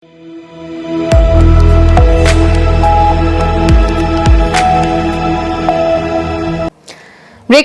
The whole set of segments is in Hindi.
ब्रेक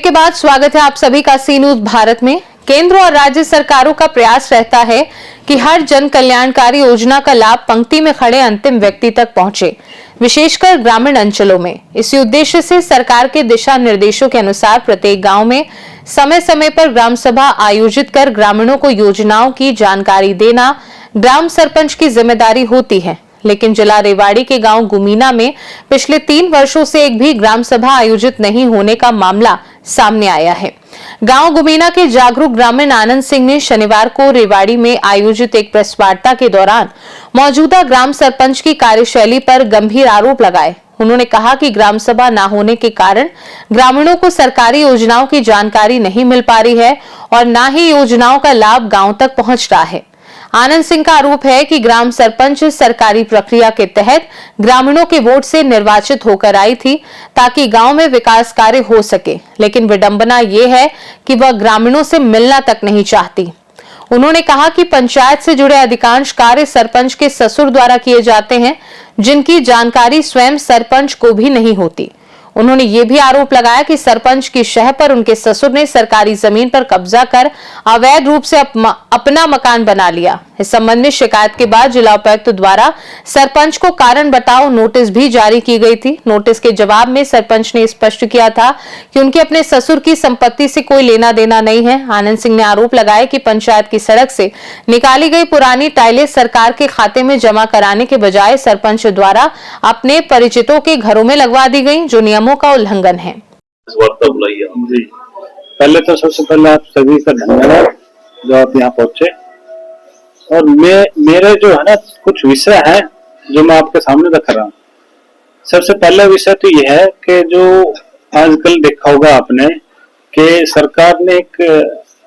के बाद स्वागत है आप सभी का सी न्यूज भारत में। केंद्र और राज्य सरकारों का प्रयास रहता है कि हर जन कल्याणकारी योजना का लाभ पंक्ति में खड़े अंतिम व्यक्ति तक पहुंचे, विशेषकर ग्रामीण अंचलों में। इसी उद्देश्य से सरकार के दिशा निर्देशों के अनुसार प्रत्येक गांव में समय समय पर ग्राम सभा आयोजित कर ग्रामीणों को योजनाओं की जानकारी देना ग्राम सरपंच की जिम्मेदारी होती है। लेकिन जिला रेवाड़ी के गांव गुमीना में पिछले 3 वर्षों से एक भी ग्राम सभा आयोजित नहीं होने का मामला सामने आया है। गांव गुमीना के जागरूक ग्रामीण आनंद सिंह ने शनिवार को रेवाड़ी में आयोजित एक प्रेस वार्ता के दौरान मौजूदा ग्राम सरपंच की कार्यशैली पर गंभीर आरोप लगाए। उन्होंने कहा कि ग्राम सभा न होने के कारण ग्रामीणों को सरकारी योजनाओं की जानकारी नहीं मिल पा रही है और न ही योजनाओं का लाभ गांव तक पहुंच रहा है। आनंद सिंह का आरोप है कि ग्राम सरपंच सरकारी प्रक्रिया के तहत ग्रामीणों के वोट से निर्वाचित होकर आई थी ताकि गांव में विकास कार्य हो सके, लेकिन विडंबना ये है कि वह ग्रामीणों से मिलना तक नहीं चाहती। उन्होंने कहा कि पंचायत से जुड़े अधिकांश कार्य सरपंच के ससुर द्वारा किए जाते हैं, जिनकी जानकारी स्वयं सरपंच को भी नहीं होती। उन्होंने ये भी आरोप लगाया कि सरपंच की शह पर उनके ससुर ने सरकारी जमीन पर कब्जा कर अवैध रूप से अपना मकान बना लिया। इस संबंध में शिकायत के बाद जिला उपायुक्त द्वारा सरपंच को कारण बताओ नोटिस भी जारी की गई थी। नोटिस के जवाब में सरपंच ने स्पष्ट किया था कि उनके अपने ससुर की संपत्ति से कोई लेना देना नहीं है। आनंद सिंह ने आरोप लगाया कि पंचायत की सड़क से निकाली गई पुरानी टाइलें सरकार के खाते में जमा कराने के बजाय सरपंच द्वारा अपने परिचितों के घरों में लगवा दी गई, जो नियमों का उल्लंघन है। पहले तो सबसे पहले आप सभी का धन्यवाद जो आप यहाँ पहुंचे। और मेरे जो है ना कुछ विषय है जो मैं आपके सामने रख रहा हूँ। सबसे पहला विषय तो यह है कि जो आजकल देखा होगा आपने कि सरकार ने एक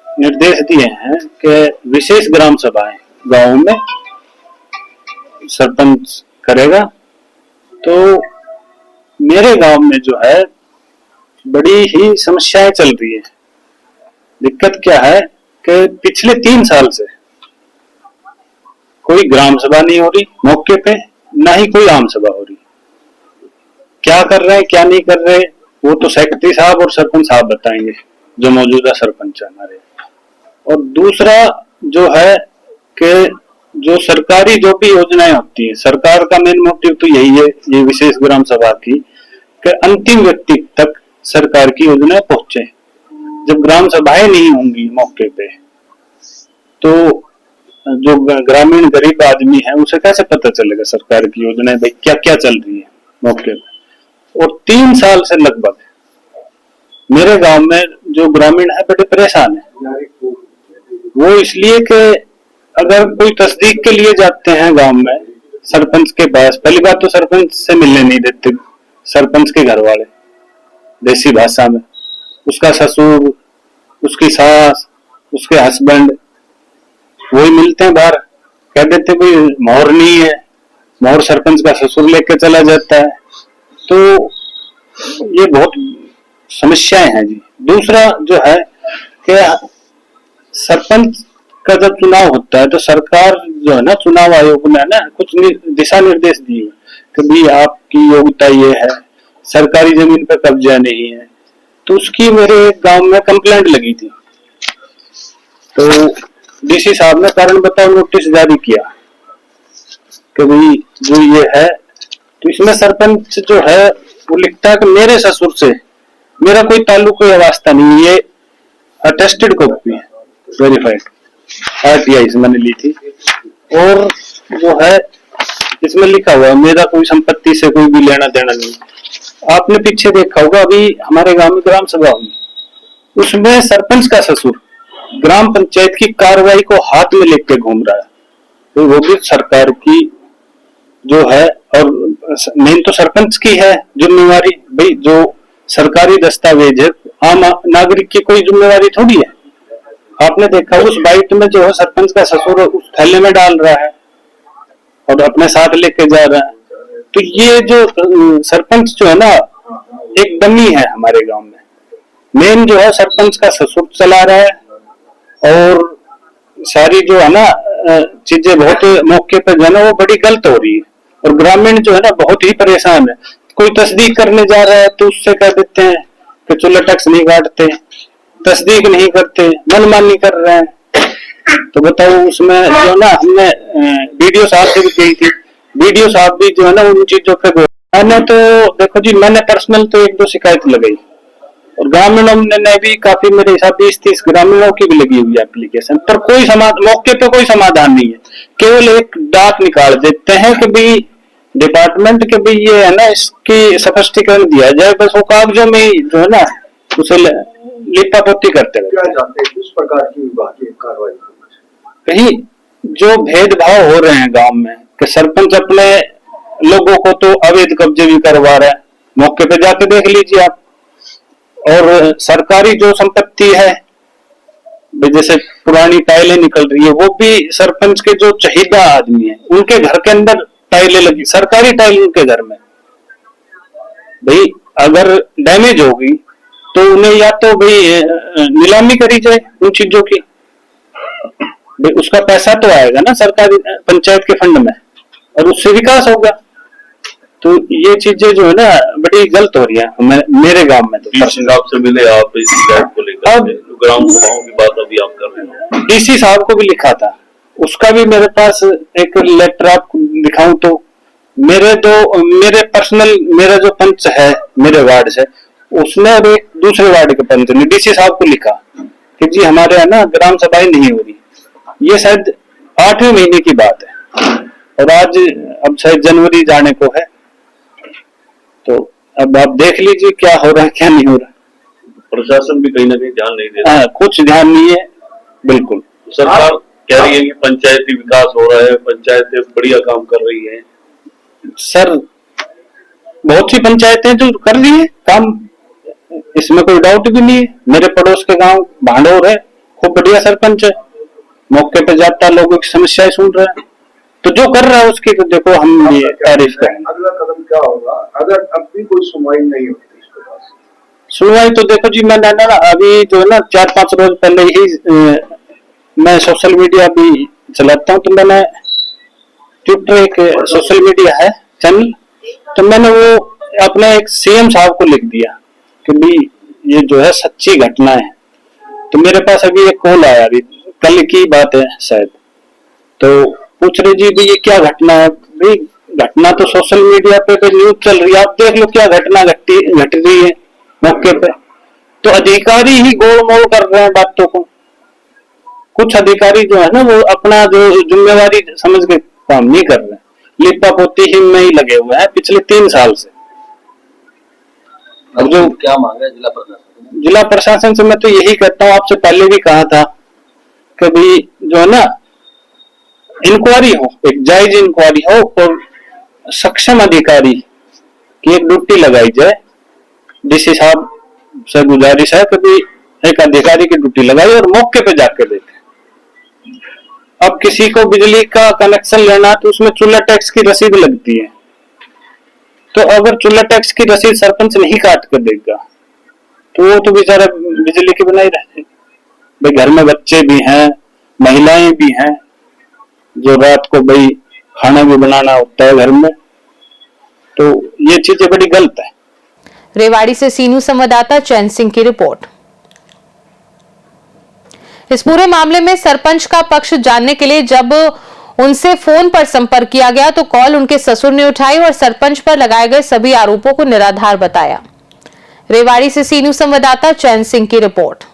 निर्देश दिए हैं कि विशेष ग्राम सभाएं गाँव में सरपंच करेगा। तो मेरे गांव में जो है बड़ी ही समस्याएं चल रही है। दिक्कत क्या है कि पिछले 3 साल से कोई ग्राम सभा नहीं हो रही मौके पे, ना ही कोई आम सभा हो रही। क्या कर रहे हैं क्या नहीं कर रहे वो तो सेक्रेटरी साहब और सरपंच साहब बताएंगे, जो मौजूदा सरपंच है हमारे। और दूसरा जो है कि जो सरकारी जो भी योजनाएं होती है, सरकार का मेन मोटिव तो यही है ये विशेष ग्राम सभा की कि अंतिम व्यक्ति तक सरकार की योजनाएं पहुंचे। जब ग्राम सभाएं नहीं होंगी मौके पे तो जो ग्रामीण गरीब आदमी है उसे कैसे पता चलेगा सरकार की योजनाएं भाई क्या क्या चल रही है मौके पे। और 3 साल से लगभग मेरे गांव में जो ग्रामीण है बड़े परेशान है। वो इसलिए कि अगर कोई तस्दीक के लिए जाते हैं गांव में सरपंच के पास, पहली बात तो सरपंच से मिलने नहीं देते सरपंच के घर वाले, देसी भाषा में उसका ससुर, उसकी सास, उसके हस्बैंड वही मिलते हैं बाहर, कह देते भाई मोहर नहीं है, मोहर सरपंच का ससुर लेके चला जाता है। तो ये बहुत समस्याएं हैं जी। दूसरा जो है कि सरपंच का जब चुनाव होता है तो सरकार जो है ना चुनाव आयोग ने ना कुछ दिशा निर्देश दिए कि भाई आपकी योग्यता ये है, सरकारी जमीन पर कब्जा नहीं है। तो उसकी मेरे गांव में कंप्लेंट लगी थी, तो डीसी साहब ने कारण बताओ नोटिस जारी किया कि भाई जो ये है। तो इसमें सरपंच जो है वो लिखता है कि मेरे ससुर से मेरा कोई ताल्लुक या वास्ता नहीं, ये अटेस्टेड कॉपी है, वेरीफाइड RTI से मैंने ली थी। और जो है इसमें लिखा हुआ है मेरा कोई संपत्ति से कोई भी लेना देना नहीं। आपने पीछे देखा होगा अभी हमारे गांव में ग्राम सभा हुई, उसमें सरपंच का ससुर ग्राम पंचायत की कार्रवाई को हाथ में लेके घूम रहा है। तो वो भी सरकार की जो है, और मेन तो सरपंच की है जिम्मेवारी। भाई जो सरकारी दस्तावेज है आम नागरिक की कोई जिम्मेवारी थोड़ी है। आपने देखा उस बाइट में जो है सरपंच का ससुर उस थैले में डाल रहा है और अपने साथ लेके जा रहा है। तो ये जो सरपंच जो है ना एक डमी है हमारे गांव में। मेन जो है सरपंच का ससुर चला रहा है और सारी जो है ना चीजें बहुत मौके पर जो है ना वो बड़ी गलत हो रही है, और ग्रामीण जो है ना बहुत ही परेशान है। कोई तस्दीक करने जा रहा है तो उससे कह देते हैं कि चूल्हा टैक्स नहीं काटते, तस्दीक नहीं करते, मनमानी कर रहे हैं। तो बताओ उसमें जो ना हमने वीडियो साहब से भी कही थी, वीडियो साहब भी जो है ना उन चीजों पे मैंने तो देखो जी मैंने पर्सनल तो 1-2 शिकायत लगाई, और ग्रामीणों ने भी काफी, मेरे हिसाब 20-30 ग्रामीणों की भी लगी हुई एप्लीकेशन, पर कोई मौके पे कोई समाधान नहीं है। केवल एक डाक निकाल देते हैं कि भाई डिपार्टमेंट के भी ये है ना इसकी स्पष्टीकरण दिया जाए, बस वो कागजों में ही जो है ना उसे लिपा पोती करते हैं। क्या जानते हैं किस प्रकार की विभागीय कार्रवाई कहीं जो भेदभाव हो रहे हैं गांव में कि सरपंच अपने लोगों को तो अवैध कब्जे भी करवा रहा है, मौके पे जाके देख लीजिए आप। और सरकारी जो संपत्ति है जैसे पुरानी टाइलें निकल रही है, वो भी सरपंच के जो चहीदा आदमी है उनके घर के अंदर टाइलें लगी, सरकारी टाइल उनके घर में। भाई अगर डैमेज होगी तो उन्हें या तो भाई नीलामी करी जाए उन चीजों की, भाई उसका पैसा तो आएगा ना सरकारी पंचायत के फंड में, और उससे विकास होगा। तो ये चीजें जो है ना बड़ी गलत हो रही है मेरे गांव में। तो डीसी साहब से मिले आप इस शिकायत को लेकर? ग्राम सभाओं की बात अभी आप कर रहे हैं। डीसी साहब को भी लिखा था, उसका भी मेरे पास एक लेटर आपको दिखाऊं तो मेरे पर्सनल मेरा जो पंच है मेरे वार्ड से, उसने और एक दूसरे वार्ड के पंच ने डीसी साहब को लिखा कि जी हमारे है ना ग्राम सभाएं नहीं हो रही। ये शायद 8वें महीने की बात है, और आज अब शायद जनवरी जाने को है। तो अब आप देख लीजिए क्या हो रहा है क्या नहीं हो रहा। प्रशासन भी कहीं ना कहीं ध्यान नहीं दे रहा। कुछ ध्यान नहीं है बिल्कुल। सरकार कह रही है कि पंचायती विकास हो रहा है, पंचायतें बढ़िया काम कर रही हैं। सर बहुत सी पंचायतें जो कर रही है काम, इसमें कोई डाउट भी नहीं है। मेरे पड़ोस के गांव भांडोर है, खूब बढ़िया सरपंच है, मौके पे जाता लोगों की समस्याएं सुन रहा है, तो जो कर रहा है उसकी तो देखो हम ये तारीफ करें। अगला कदम क्या होगा अगर अब भी कोई सुनवाई नहीं होती इसके बाद? सुनवाई तो देखो जी मैंने ना अभी जो है ना 4-5 रोज पहले ही मैं सोशल मीडिया भी चलाता हूँ, तो मैंने ट्विटर एक सोशल मीडिया है चैनल, तो मैंने वो अपने एक सीएम साहब को लिख दिया कि भी ये जो है सच्ची घटना है। तो मेरे पास अभी एक कॉल आया, अभी कल की बात है शायद, तो पूछ रहे जी भी ये क्या घटना है। भाई घटना तो सोशल मीडिया पे न्यूज चल रही है, आप देख लो क्या घटना घट रही है मौके पे। तो अधिकारी ही गोलमोल कर रहे हैं बातों को। कुछ अधिकारी जो है ना वो अपना जो जिम्मेवारी समझ के काम नहीं कर रहे, लिपा पोती ही में ही लगे हुए हैं पिछले 3 साल से। अब जो क्या मांग है जिला प्रशासन से, मैं तो यही कहता हूँ, आपसे पहले भी कहा था कि भाई जो है ना इंक्वायरी हो, एक जायज इंक्वायरी हो, और सक्षम अधिकारी की एक ड्यूटी लगाई जाए। डीसी साहब से गुजारिश है कि एक अधिकारी की ड्यूटी लगाई और मौके पे जाके देखे। अब किसी को बिजली का कनेक्शन लेना तो उसमें चूल्हा टैक्स की रसीद लगती है, तो अगर चूल्हा टैक्स की रसीद सरपंच नहीं काट कर देगा तो वो तो बेचारा बिजली की बनाई रहते। भाई घर में बच्चे भी हैं, महिलाएं भी हैं, जो रात को भाई खाना भी बनाना होता है घर में, तो ये चीजें बड़ी गलत है। रेवाड़ी से सीनू संवाददाता चैन सिंह की रिपोर्ट। इस पूरे मामले में सरपंच का पक्ष जानने के लिए जब उनसे फोन पर संपर्क किया गया तो कॉल उनके ससुर ने उठाई और सरपंच पर लगाए गए सभी आरोपों को निराधार बताया। रेवाड़ी से सीनू संवाददाता चैन सिंह की रिपोर्ट।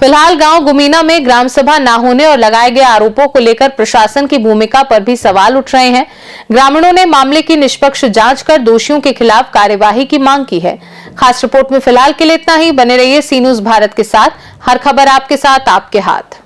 फिलहाल गांव गुमीना में ग्राम सभा न होने और लगाए गए आरोपों को लेकर प्रशासन की भूमिका पर भी सवाल उठ रहे हैं। ग्रामीणों ने मामले की निष्पक्ष जांच कर दोषियों के खिलाफ कार्यवाही की मांग की है। खास रिपोर्ट में फिलहाल के लिए इतना ही। बने रहिए सी न्यूज़ भारत के साथ। हर खबर आपके साथ, आपके हाथ।